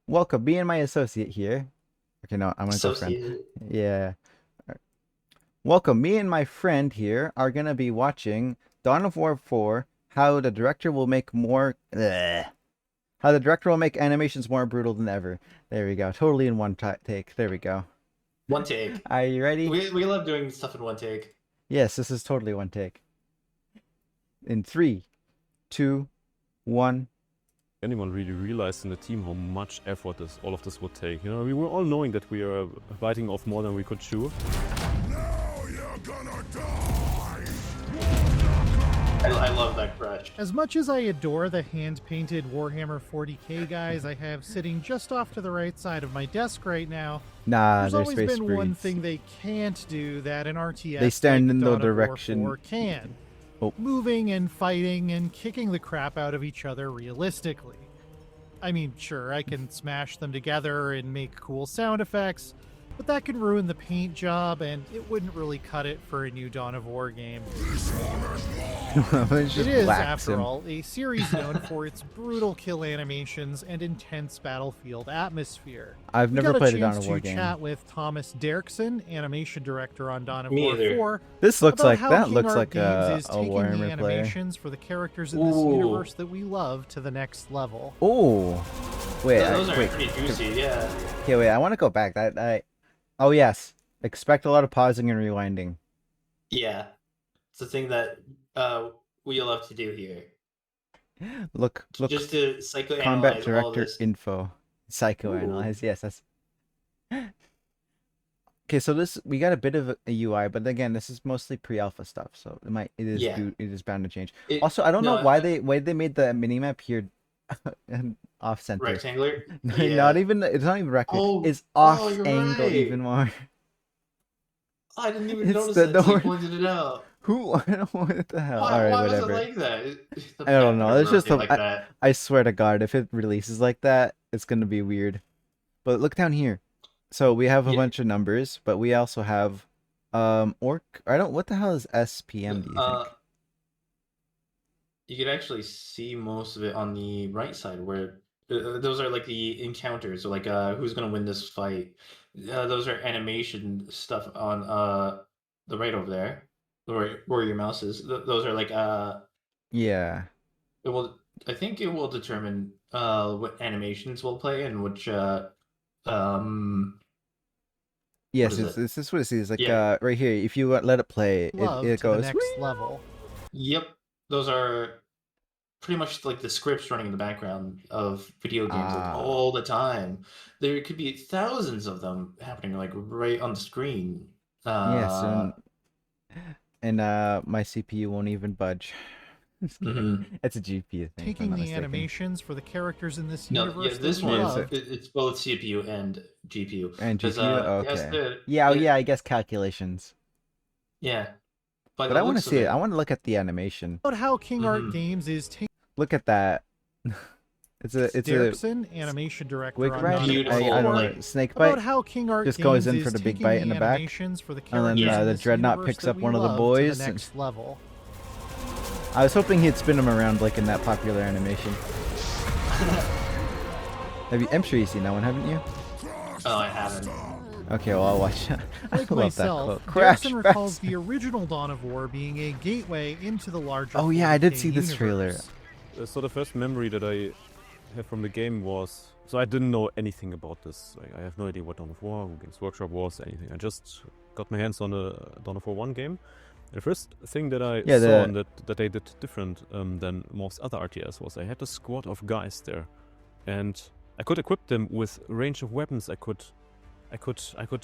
Welcome, me and my associate here. Okay, no, I'm gonna go friend. Associated. Yeah. Welcome, me and my friend here are gonna be watching Dawn of War 4, how the director will make more how the director will make animations more brutal than ever. There we go. Totally in one take. There we go. One take. Are you ready? We love doing stuff in one take. Yes, this is totally one take. In three, two, one. Anyone really realized in the team how much effort all of this would take? You know, we were all knowing that we are biting off more than we could chew. Now you're gonna die! I love that crush. As much as I adore the hand-painted Warhammer 40k guys I have sitting just off to the right side of my desk right now, Nah, there's they're always space been one breeds. thing they can't do that an RTS They stand like in the Dawn of War direction- 4 can. Oh. Moving and fighting and kicking the crap out of each other realistically. I mean, sure, I can smash them together and make cool sound effects, but that can ruin the paint job, and it wouldn't really cut it for a new Dawn of War game. It's just It is, whacks after him. all, a series known for its brutal kill animations and intense battlefield atmosphere. I've We never got played a a Dawn chance of War to game. chat with Thomas Derrickson, animation director on Dawn of Me War either. 4. This looks about like how that King looks Art like Games a is taking the Warhammer player. animations for the characters in this Ooh. universe that we love to the next level. Oh, wait, Those are wait. pretty juicy, yeah. Okay, wait. I want to go back. Oh yes. Expect a lot of pausing and rewinding. Yeah. It's the thing that we love to do here. Look. Just to psychoanalyze Combat all director this. info. Psychoanalyze. Yes, that's. Okay, so we got a bit of a UI, but again, this is mostly pre-alpha stuff, so it is bound to change. It- Also, I don't know no, why they made the minimap here off center. rectangular. It's Yeah. not even rectangular. Oh, It's oh, off you're angle right. even more. Oh, I didn't even It's notice the that until you door- pointed it out. Who? I don't know what the hell. Why, All right, why whatever. was it like that? The I don't know, background it's just rotate a- like that. I swear to God, if it releases like that, it's gonna be weird. But look down here. So we have a Yeah. bunch of numbers, but we also have orc. What the hell is SPM, do you think? You could actually see most of it on the right side, where those are like the encounters, so like who's gonna win this fight. Those are animation stuff on the right over there, where your mouse is. Those are like Yeah. it will. I think it will determine what animations will play and which Yes, is it? this is what it says. Like Yeah. right here, if you let it play, Love it to goes. the next level. Yep, those are pretty much like the scripts running in the background of video games like, Ah. all the time. There could be thousands of them happening like right on the screen. Yes, and my CPU won't even budge. Just kidding. Mhm. It's a GPU thing. if I'm Taking not the mistaken. animations for the characters in this No, universe yeah, this that we one love. it's both CPU and GPU. And 'Cause, GPU. it has Okay. to- Yeah. Oh, it- yeah. I guess calculations. yeah. But I want to see it. I want to look at the animation. About how King Art Mhm. Games is taking Look at that. it's a Derrickson, animation director wig on bite. Dawn of Beautiful, War I don't like- know. Snake about bite. how King Art Just Games goes in is for the big taking bite in the back, animations for the and then, characters in the this Dreadnought universe picks that up we one of the love boys to and- the next level. I was hoping he'd spin him around like in that popular animation. I'm sure you've seen that one, haven't you? Oh, I haven't. Okay, well I'll watch. I Like love myself, that quote. Crash Derrickson recalls fast. the original Dawn of War being a gateway into the larger. Oh, yeah, I did 40K see this trailer. universe. So the first memory that I have from the game was... So I didn't know anything about this. Like, I have no idea what Dawn of War, who Games Workshop was, anything. I just got my hands on the Dawn of War 1 game. The first thing that I Yeah, saw and that they did different than most other RTS was I had a squad of guys there. And I could equip them with a range of weapons. I could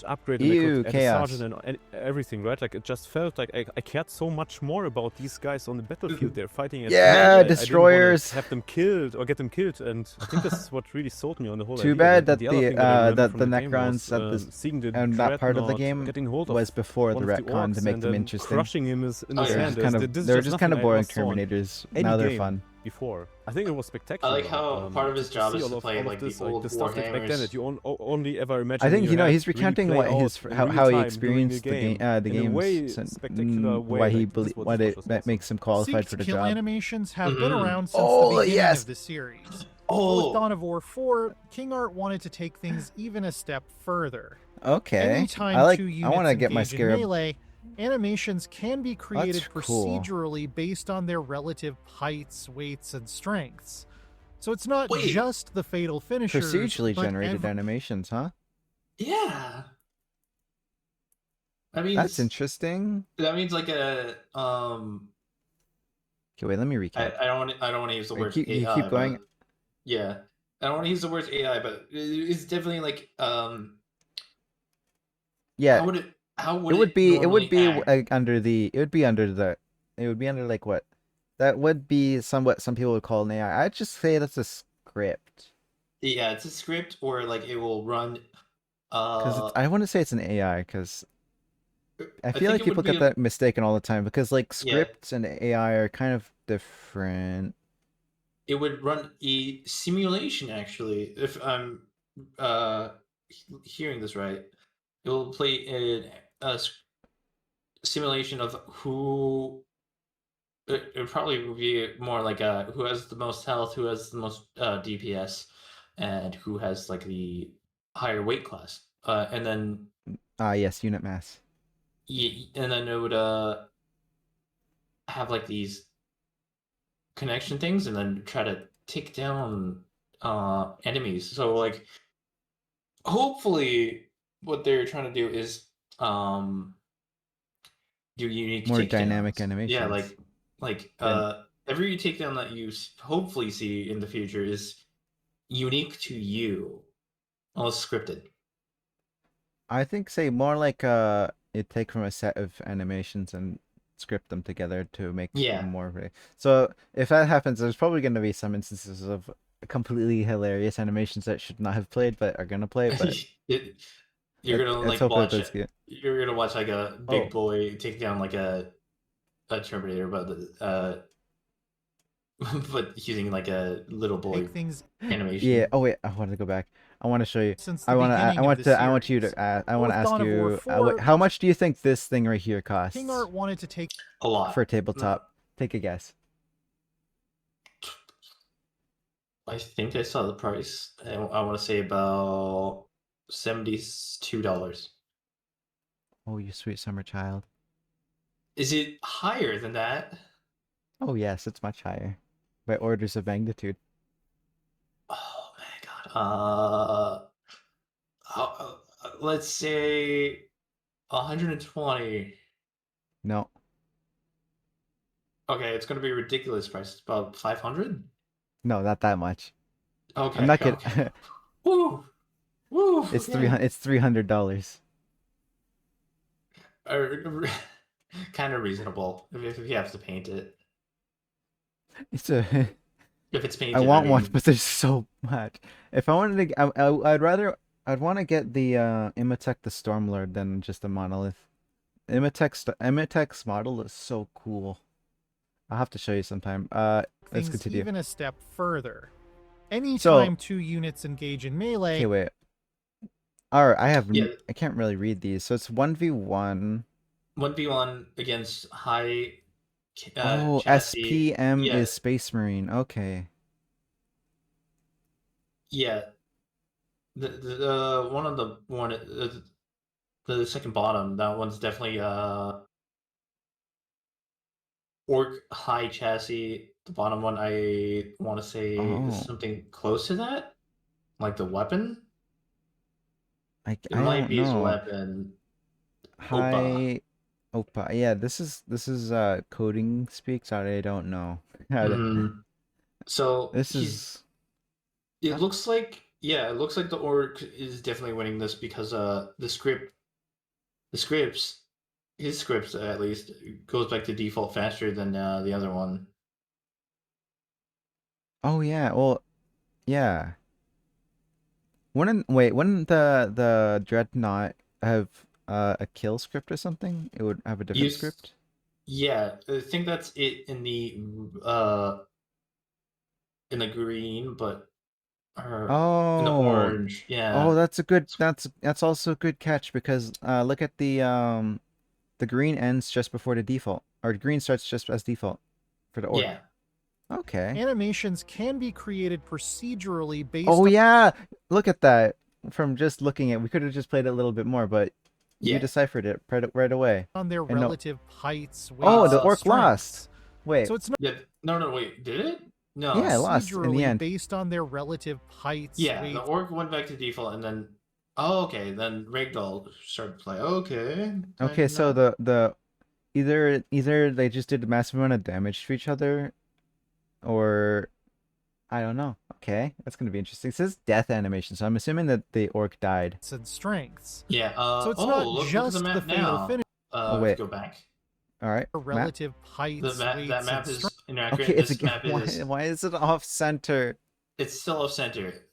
upgrade them. I Ew, could add chaos. a sergeant and everything, right? Like, it just felt like I cared so much more about these guys on the battlefield. They're fighting. Yeah, I didn't wanna destroyers. have them killed or get them killed, and I think this is what really sold me on the whole Too idea. bad And that the other the thing that I remember that from the game Necrons was, at this seeing the and that part of the Dreadnought game getting hold of was before the one of the retcon to orcs make and them then interesting. crushing him in his Oh, his yeah. hand. Kind This of, is they're just just kind of nothing I boring ever saw in Terminators. any Now they're game fun. before. I think it was spectacular. I like how part of his to job see is all to of- play all of like this, the old the stuff that back then that Warhammers. you only ever imagine. I in think your you know head he's really recounting play what out his in how real how he time during experienced the game in a way games and spectacular way. why he like, this is what was awesome. makes him qualified Synced for the kill job. animations have been Mhm. around since Oh, the beginning yes. of the series. But with Oh, Dawn of War 4, King Art wanted to take things even a step further. Okay. Anytime two I units want to get my engage in scarab. melee, animations can be created cool. procedurally based on their relative heights, weights, and strengths. So it's not Wait. just the fatal finishers, Procedurally but generated animations, huh? yeah. That means That's interesting. that means like a Okay, wait, let me recap. I don't want to use the word you AI, keep going. but yeah, I don't want to use the words AI, but it's definitely like Yeah, how would it would be normally act? under the it would be under like what? That would be somewhat some people would call an AI. I'd just say that's a script. Yeah, it's a script or like it will run. I want to say it's an AI because I I feel think like it would people be get that mistaken all the time because like yeah, scripts and AI are kind of different. it would run a simulation actually. If I'm uh hearing this right, it will play a simulation of who. It probably would be more like who has the most health, who has the most DPS, and who has like the higher weight class. And then Ah, yes, unit mass. and then it would have like these connection things, and then try to take down enemies. So like, hopefully, what they're trying to do is do unique More dynamic takedowns. Yeah, animations. Then every takedown that you hopefully see in the future is unique to you, almost scripted. I think say more like you take from a set of animations and script them together to make Yeah, more of it. So if that happens, there's probably going to be some instances of completely hilarious animations that should not have played but are gonna play. But it, you're gonna let's like hope it watch does it. good. You're gonna watch like a Oh, big boy take down like a Terminator, but using like a little boy take things yeah. animation. Oh wait, I want to go back. I want to show you. since the beginning of the series. I want you to. I But want with to ask Dawn of War you. 4, How much do you think this thing right here costs King Art wanted to take A lot. for a tabletop? Take a guess. I think I saw the price. I want to say about $72. Oh, you sweet summer child. Is it higher than that? Oh yes, it's much higher, by orders of magnitude. Oh my god. Let's say 120. No, Okay, it's gonna be a ridiculous price. It's about 500. no, not that much. I'm Okay, not okay. kidding. Woo, woo. It's Okay. It's $300. Kind of reasonable if you have to paint it. It's a. If it's painted, I want one, mean, but there's so much. If I wanted to, I'd want to get the Imatech the Stormlord than just a monolith. Imatech's model is so cool. I'll have to show you sometime. Let's things continue. even a step further. Anytime two units engage in melee, Okay, wait. Alright, yeah, I can't really read these. So it's 1v1. 1v1 against high Oh, chassis. SPM Yeah, is Space Marine. Okay. yeah. The one on the second bottom, that one's definitely orc high chassis. The bottom one, I want to say is Oh, something close to that, like the weapon. I It might don't be his know. weapon. Opa. High Opa. Yeah, this is coding speaks. I don't know. How to, So this is it looks like, yeah, it looks like the orc is definitely winning this because the scripts, his scripts at least, goes back to default faster than the other one. Oh yeah. Well, yeah. Wouldn't the Dreadnought have a kill script or something? It would have a different Use, script. yeah, I think that's it in the green, but or in the Oh, orange. Yeah. oh, that's also a good catch because look at the green ends just before the default, or green starts just as default for the orc. Yeah. Okay. Animations can be created procedurally based Oh on yeah, look at that. From just looking at, we could have just played it a little bit more, but you Yeah. deciphered it right away. their And no- relative heights, weights, Oh, the and orc lost. strengths. Wait, So it's not Yeah. No, wait. Did it? No. Yeah, it lost in the procedurally end. based on their relative heights, Yeah, weights, the orc went back to default, and then okay, then Ragdoll started to play. Okay. Okay, so the either they just did a massive amount of damage to each other, or I don't know. Okay, that's gonna be interesting. It says death animation, so I'm assuming that the orc died. and strengths. Yeah. So it's oh, not look just at the the map fatal now. finish. Oh, wait. Go back. All right, Their map. relative heights, That weights, map and is inaccurate. Okay, it's This again. map is Why is it off center? it's still off center.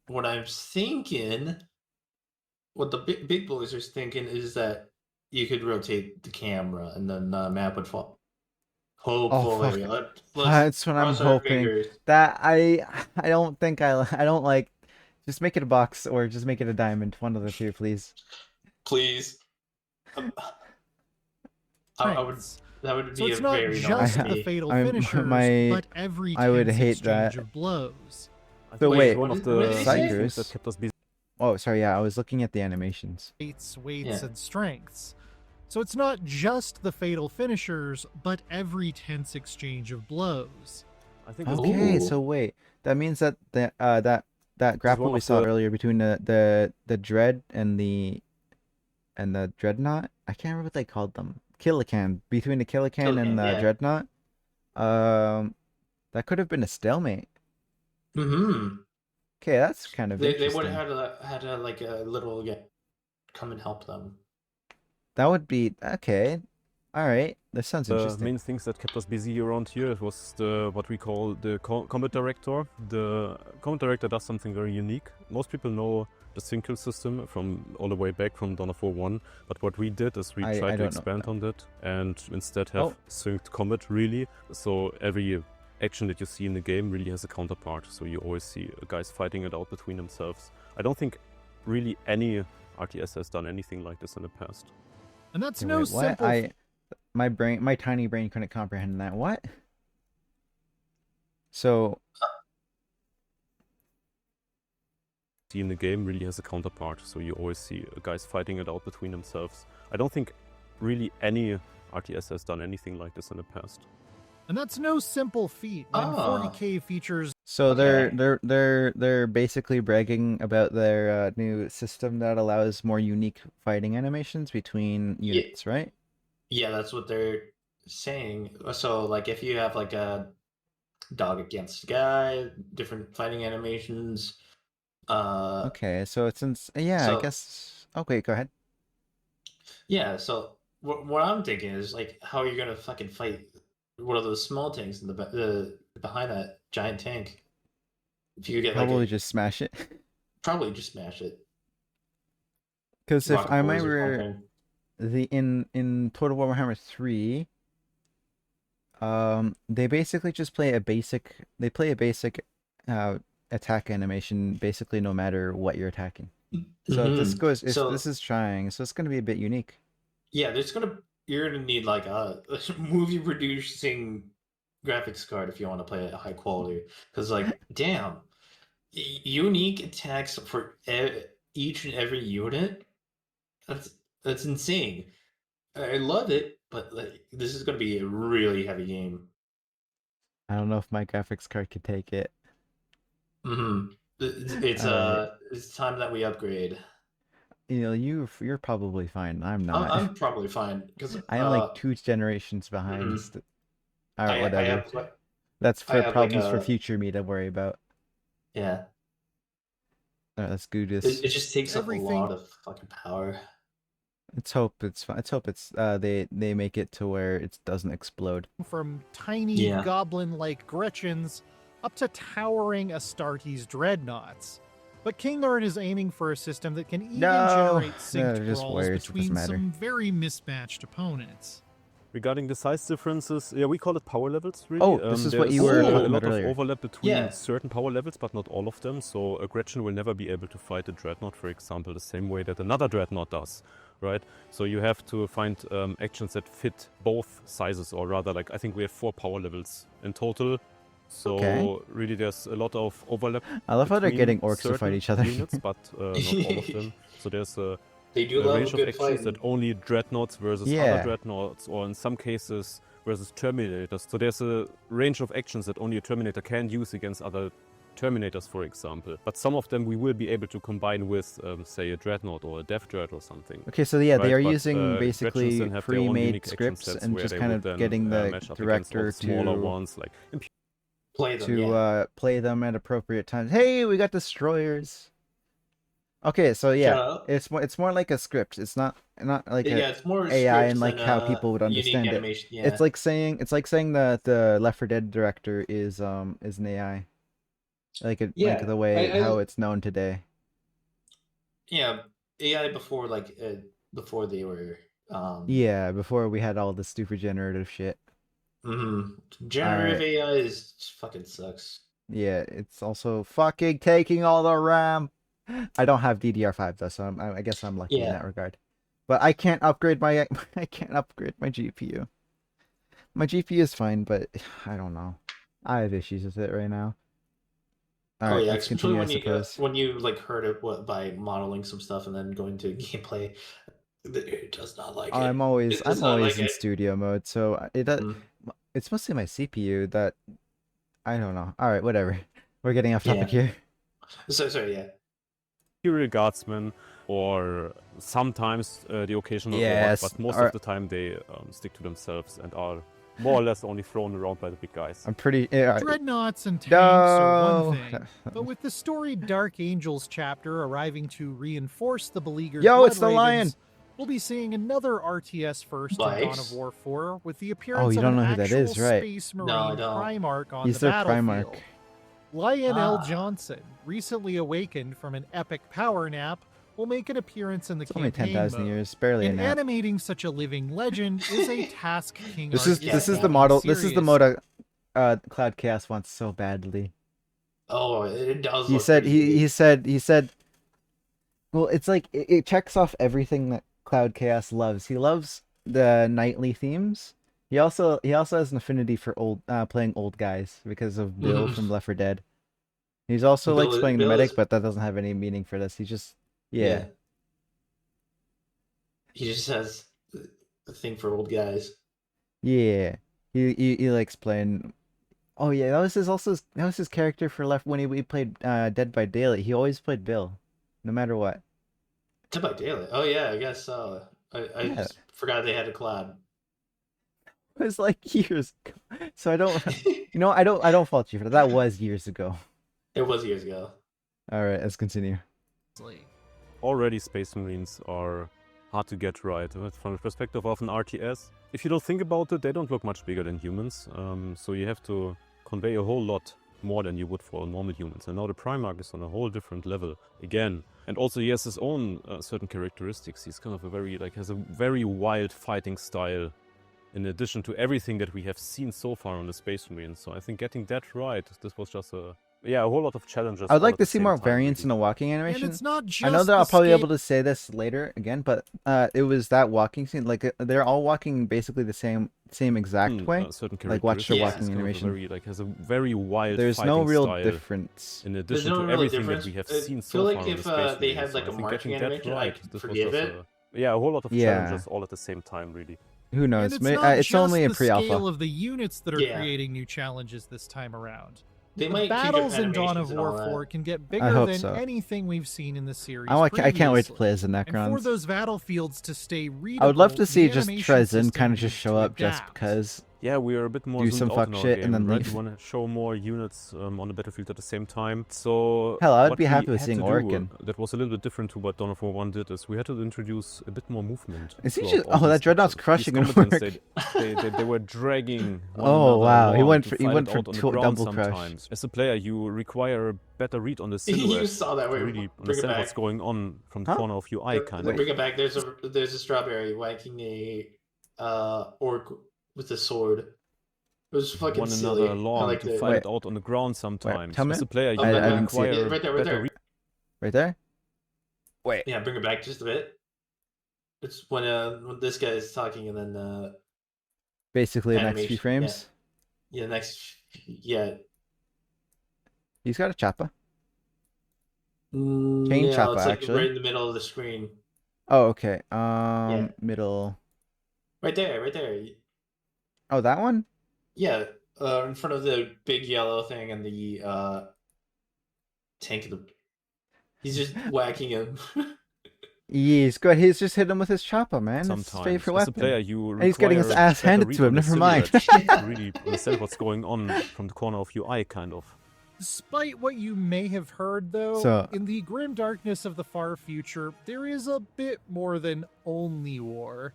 What I'm thinking, what the big boys are thinking, is that you could rotate the camera and then the map would fall. Hopefully, let's That's what I'm cross our hoping. fingers. That I don't think I don't like. Just make it a box or just make it a diamond. One of the two, please. Please. I would. strengths. That would So be it's a not very just I- the naughty. fatal I'm- finishers, my- but every I would tense hate exchange that. of blows. I So think wait, one what of did the they say? main things that Psychers? kept us busy Oh, sorry. Yeah, I was looking at the animations. Weights, Yeah. and strengths. So it's not just the fatal finishers, but every tense exchange of blows. I think this Okay, Ooh. so wait, that means that that grapple one we of saw the- earlier between the dread and the dreadnought. I can't remember what they called them. Killican, between the Killican and Killican, the yeah. dreadnought. That could have been a stalemate. Mm-hmm. Okay, that's kind of They interesting. would have had like a little come and help them. That would be okay. All right, that sounds the interesting. main things that kept us busy around here. It was what we call the combat director. The combat director does something very unique. Most people know the sync kill system from all the way back from Dawn of War 1, but what we did is we I tried to don't know expand that. on that and instead have Oh. synced combat really. So every action that you see in the game really has a counterpart. So you always see guys fighting it out between themselves. I don't think really any RTS has done anything like this in the past. And that's Okay, no wait, what? simple My tiny brain couldn't comprehend that. What? So See in the game really has a counterpart. So you always see guys fighting it out between themselves. I don't think really any RTS has done anything like this in the past. And that's no simple feat when Ah. 40K features So Okay. they're basically bragging about their new system that allows more unique fighting animations between Yeah. units, right? Yeah, that's what they're saying. So, like, if you have like a dog against guy, different fighting animations. Okay, so it's yeah, I so- guess. Okay, go ahead. Yeah. So what I'm thinking is like, how are you gonna fucking fight one of those small tanks in the behind that giant tank? If you get Probably like just smash it. probably just smash it. Because if Rocket I boys or remember something. in Total Warhammer 3, they basically just play a basic attack animation basically no matter what you're attacking. So if this Mhm. goes, if So- this is trying, so it's gonna be a bit unique. Yeah, you're gonna need like a movie producing graphics card if you want to play it high quality. Because like, damn, unique attacks for each and every unit. That's insane. I love it, but like, this is gonna be a really heavy game. I don't know if my graphics card could take it. It's Alright. it's time that we upgrade. You're probably fine. I'm not. I'm probably fine because I am like 2 generations behind. mhm. All right, I whatever. have That's I for have, like, problems for a- future me to worry about. yeah. All right, let's do this. It just takes up a Everything- lot of fucking power. Let's hope it's fine. Let's hope it's they make it to where it doesn't explode. from tiny Yeah. goblin-like Gretchens up to towering Astartes dreadnoughts. But King Lord is aiming for a system that can even No! generate No, synced they're just brawls warriors, it doesn't between matter. some very mismatched opponents. Regarding the size differences, yeah, we call it power levels, really. Oh, this is what There's you were talking a about lot of earlier. overlap between Yeah. certain power levels, but not all of them. So a Gretchen will never be able to fight a Dreadnought, for example, the same way that another Dreadnought does, right? So you have to find actions that fit both sizes, or rather, like, I think we have 4 power levels in total. So Okay. really, there's a lot of overlap. I love how they're between getting orcs to fight certain each other. units, but not all of them. So there's They do a love range a of good actions fight. that only dreadnoughts versus Yeah. other dreadnoughts, or in some cases versus terminators. So there's a range of actions that only a terminator can use against other terminators, for example. But some of them we will be able to combine with, say, a dreadnought or a death dread or something. Okay, so yeah, they Right, are but, using Gretchens basically then have their own pre-made unique action scripts sets and where just they kind would of then getting the match up against all director the smaller to ones, like Play them, to yeah. play them at appropriate times. Hey, we got destroyers. Okay, so Shout yeah, out. it's more like a script. It's not like Yeah, a it's more AI scripts and like than how people would unique understand it. animation. Yeah. It's like saying that the Left 4 Dead director is an AI. Like Yeah, the way I- how it's known today. yeah, AI before they were Yeah, before we had all the stupid generative shit. generative Alright. AI is fucking sucks. Yeah, it's also fucking taking all the RAM. I don't have DDR5 though, so I guess I'm lucky in Yeah. that regard. But I can't upgrade my I can't upgrade my GPU. My GPU is fine, but I don't know. I have issues with it right now. All Oh right, yeah, let's especially continue, I when you suppose. when you like heard it by modeling some stuff and then going to gameplay, it does not like it. I'm It always does I'm not always like in it. studio mode, so it does. Mm. It's mostly my CPU that I don't know. All right, whatever. We're getting off topic here. So sorry, yeah. Imperial Guardsmen, or sometimes the occasional Yes, orc, but most or- of the time they stick to themselves and are more or less only thrown around by the big guys. I'm pretty. Yeah, Dreadnoughts and tanks are no. one thing, but with the storied Dark Angels chapter arriving to reinforce the beleaguered Yo, Blood it's the lion! Ravens, we'll be seeing another RTS first in Dawn Bikes? of War 4 with the appearance Oh, you of don't an know who that actual is, right? Space No, I Marine don't. Primarch on He's the their battlefield. Primarch. Lionel Ah. Johnson, recently awakened from an epic power nap, will make an appearance in the It's only campaign 10,000 mode. years, barely a And nap. animating such a living legend is a task King This Art is is the taking model. This is the seriously. mode Cloud Chaos wants so badly. Oh, it does. He look said pretty he said. Well, it's like it checks off everything that Cloud Chaos loves. He loves the knightly themes. He also has an affinity for playing old guys because of Bill from Left 4 Dead. He's also Bill likes is- playing the Bill medic, is- but that doesn't have any meaning for this. He just yeah. He just has a thing for old guys. Yeah, he likes playing. Oh yeah, that was his character for Left when we played Dead by Daylight. He always played Bill, no matter what. Dead by Daylight. Oh yeah, I guess so. I Yeah. just forgot they had a collab. It was like years ago, so I don't. I don't fault you for that. That was years ago. It was years ago. All right, let's continue. Already Space Marines are hard to get right. From the perspective of an RTS, if you don't think about it, they don't look much bigger than humans. So you have to convey a whole lot more than you would for normal humans. And now the Primarch is on a whole different level again. And also he has his own certain characteristics. He's kind of has a very wild fighting style, in addition to everything that we have seen so far on the Space Marines. So I think getting that right, this was just a whole lot of challenges. I would all like at to the see same more time, variance in really. the walking And animation. it's not just I know that I'll the probably be scale- able to say this later again, but it was that walking scene. Like they're all walking basically the same exact way. Certain Like, watch the Yeah. characteristics. walking He's kind of animation. has a very wild There's no fighting real style, difference. in There's addition no to real everything difference. that we have I seen so feel like far on if the Space they Marines. had So like I a think marching getting that animation, I right, could this was forgive just it. a whole lot of Yeah. challenges all at the same time, really. Who And knows? it's May- not it's just only in the scale pre-alpha. of the units that are Yeah. creating new challenges this time around. They The might change up battles in Dawn animations of and all War that. 4 can get I bigger hope than so. anything we've seen in the series. I can't wait to previously. play as the And for Necrons. those battlefields to stay readable, I would love to see the just animation Trezin system kind of just needs show to up just adapt. because. Yeah, we are a bit more Do zoomed some out fuck in our shit game, and then right? leave. We want to show more units on the battlefield at the same time. So Hell, I would what be we happy with had seeing to Orkin. do, that was a little bit different to what Dawn of War 1 did, is we had to introduce a bit more movement. Is he throughout just- all oh, these that Dreadnought's sections. crushing These an combatants, orc. they were dragging one Oh, another wow, he along went to for- fight it for out on the two- ground double crush. sometimes. As a player, you require a better read on the You silhouette saw that. to Wait, really bring it understand what's back. going on from the Huh? corner of your eye, kind of. Bring it back. There's a strawberry whacking a orc with a sword. It was fucking One silly. another I along liked to it. fight Wait. it out on the ground sometimes. tell me. As a player, you Oh, I right didn't see it. require Yeah, right there. better Right there. Wait. Yeah, bring it back just a bit. It's when this guy is talking and then Basically, the next few animation, frames. yeah, next yeah. He's got a choppa. Chain Yeah, choppa, it's like actually. right in the middle of the screen. Oh, okay. Yeah. Middle. Right there, right there. Oh, that one? Yeah, in front of the big yellow thing and the tank. He's just whacking him. Yes, good. He's just hit him with his choppa, man. That's his Sometimes, favorite as a weapon. player, you And he's getting his require ass better handed read to him. on the Never mind. silhouette to really understand what's going on from the corner of your eye, kind of. Despite what you may have heard, though, So- in the grim darkness of the far future, there is a bit more than only war.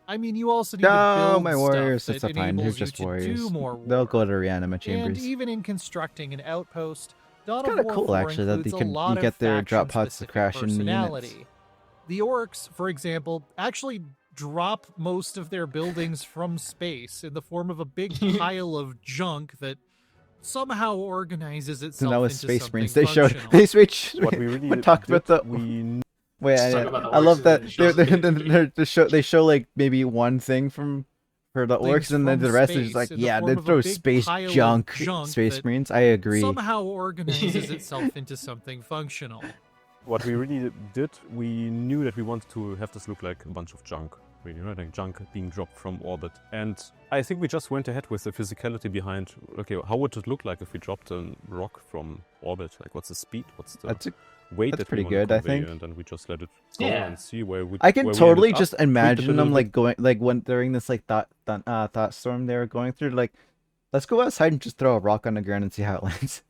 I mean, you also need to No, build my stuff warriors. that That's fine. They're enables you just to warriors. do more war. They'll go to reanima And chambers. even in constructing an outpost, Dawn It's of kinda War cool, 4 actually, that includes you a can- lot you get of their drop pods to faction-specific crash in the units. personality. The orcs, for example, actually drop most of their buildings from space in the form of a big pile of junk that somehow organizes itself So that was into Space something Marines. They showed. functional. They switched. What we really we talked about did, the. we Wait, Let's talk about the I love orcs that and then it shows they show like maybe one thing from for the Things orcs, and then from the rest is space just like, in the yeah, form they of a throw big space pile of junk, junk Space that Marines. I agree. Somehow organizes itself into something functional. What we really did, we knew that we wanted to have this look like a bunch of junk, really, right? Like junk being dropped from orbit. And I think we just went ahead with the physicality behind, okay, how would it look like if we dropped a rock from orbit? Like, what's the speed? What's the That's weight that's that pretty we want good, to I convey? think. And then we just let it go Yeah. and see where we I can where we totally ended just up, tweaked it a imagine them little like bit. going like when during this like thought storm they were going through. Like, let's go outside and just throw a rock on the ground and see how it lands.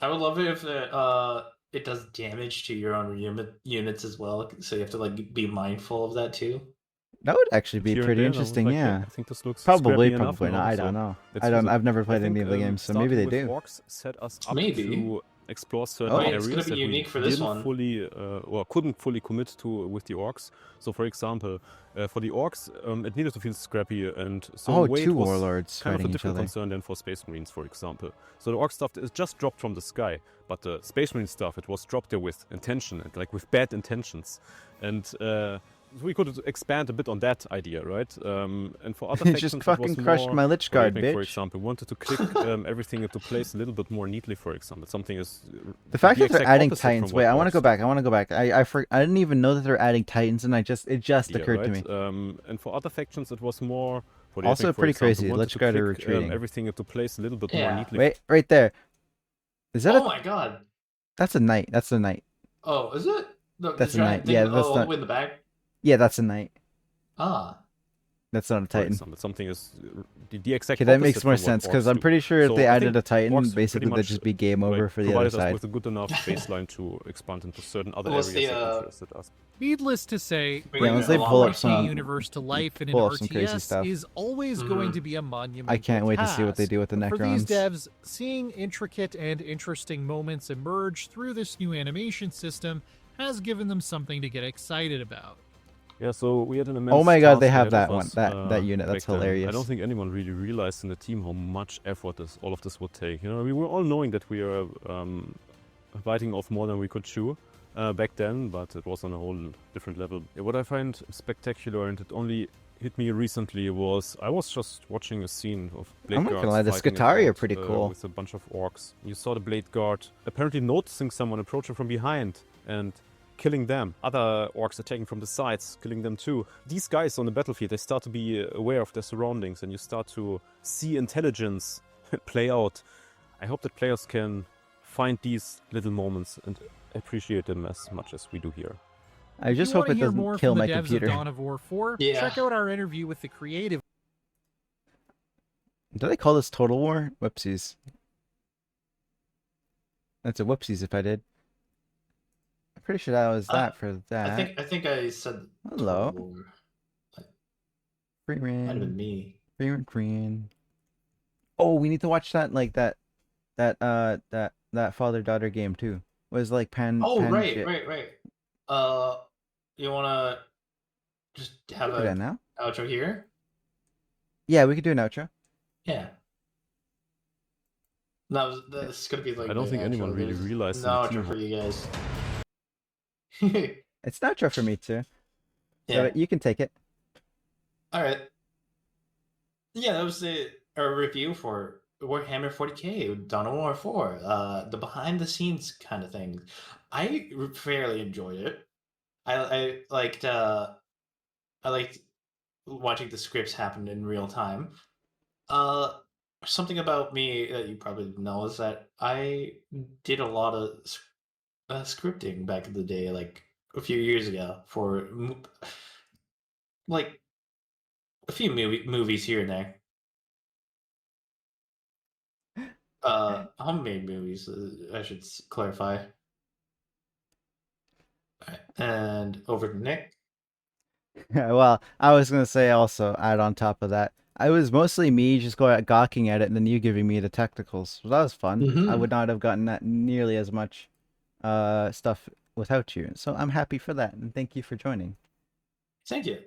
I would love it if it does damage to your own units as well. So you have to like be mindful of that too. That would actually be Here and pretty there, and I was interesting. like, Yeah, I think this looks probably, scrappy enough probably now, not. I so don't know. let's I use don't. it. I've never I played any think, of the games, so maybe starting they with do. orcs set us up Maybe. to explore certain Oh, areas it's gonna be that we unique for this didn't one. fully or couldn't fully commit to with the orcs. So, for example, for the orcs, it needed to feel scrappy, and so Oh, weight two was warlords kind of a fighting each different other. concern than for Space Marines, for example. So the orc stuff is just dropped from the sky, but the Space Marine stuff, it was dropped there with intention and like with bad intentions, and we could expand a bit on that idea, right? And for other You factions, just it fucking was crushed more, my Lich what do you Guard, think, for bitch. example, wanted to click everything into place a little bit more neatly, for example. Something is The fact that they're exact adding opposite from Titans. what Wait, I want to orcs go back. I want to go back. I didn't even know that they're adding Titans, and it just idea, occurred to me. right? And for other factions, it was more. What do you Also think, for pretty example, crazy. wanted Lich to Guard are click, retreating. everything into place a little bit more Yeah. neatly. Wait, right there. Is that Oh a? my god. That's a knight. That's a knight. Oh, is it? That's a giant knight. thing Yeah, that's all not- the way in the back. Yeah, that's a knight. Ah. That's not a For Titan. example, something is the exact. Okay, that opposite makes more from what sense because orcs I'm do. pretty sure if So they I added think a Titan, orcs pretty basically that'd much, just be game over like, for the other provided us side. with a good enough baseline to expand into certain other What's areas the, that interested us. Needless to say, Bring it once they along pull up with, some- universe to life in an pull up some crazy RTS stuff. is always going Mhm. to be a monumental I can't wait to see what they task. do with the For these Necrons. devs, seeing intricate and interesting moments emerge through this new animation system has given them something to get excited about. Yeah, so we had an immense Oh my god, they task have ahead that of one. us, That unit. That's back then. hilarious. I don't think anyone really realized in the team how much effort all of this would take. You know, we were all knowing that we are biting off more than we could chew back then, but it was on a whole different level. What I find spectacular, and it only hit me recently, was I was just watching a scene of blade I'm not guards gonna lie, the fighting it Skitarii are out, pretty cool. with a bunch of orcs. You saw the blade guard apparently noticing someone approaching from behind and killing them. Other orcs attacking from the sides, killing them too. These guys on the battlefield, they start to be aware of their surroundings, and you start to see intelligence play out. I hope that players can find these little moments and appreciate them as much as we do here. I just if you hope wanna it hear doesn't more kill from my the devs computer. Of Dawn of War 4, Yeah. check out our interview with the creative Did I call this Total War? Whoopsies. That's a whoopsies if I did. I'm pretty sure that was that for that. I think I said Hello. Total War. Free Might have been ran. me. Free ran Korean. Oh, we need to watch that that father-daughter game too. It was like pan. Oh pan right, shit. right. You wanna just have Do that a now? outro here? Yeah, we could do an outro. Yeah. No, that's gonna be like. I don't the think anyone outro. really There's realized no in the team outro for how- you guys. It's an outro for me too. Yeah. So you can take it. All right. Yeah, that was a review for Warhammer 40K, Dawn of War 4, the behind the scenes kind of thing. I fairly enjoyed it. I liked watching the scripts happen in real time. Uh, Something about me that you probably didn't know is that I did a lot of scripting back in the day, like a few years ago, for like a few movies here and there. Homemade movies, I should clarify. Alright, and over to Nick. Well, I was gonna say also add on top of that, I was mostly me just going gawking at it, and then you giving me the technicals. So that was fun. I Mm-hmm. would not have gotten that nearly as much stuff without you. So I'm happy for that, and thank you for joining. Thank you.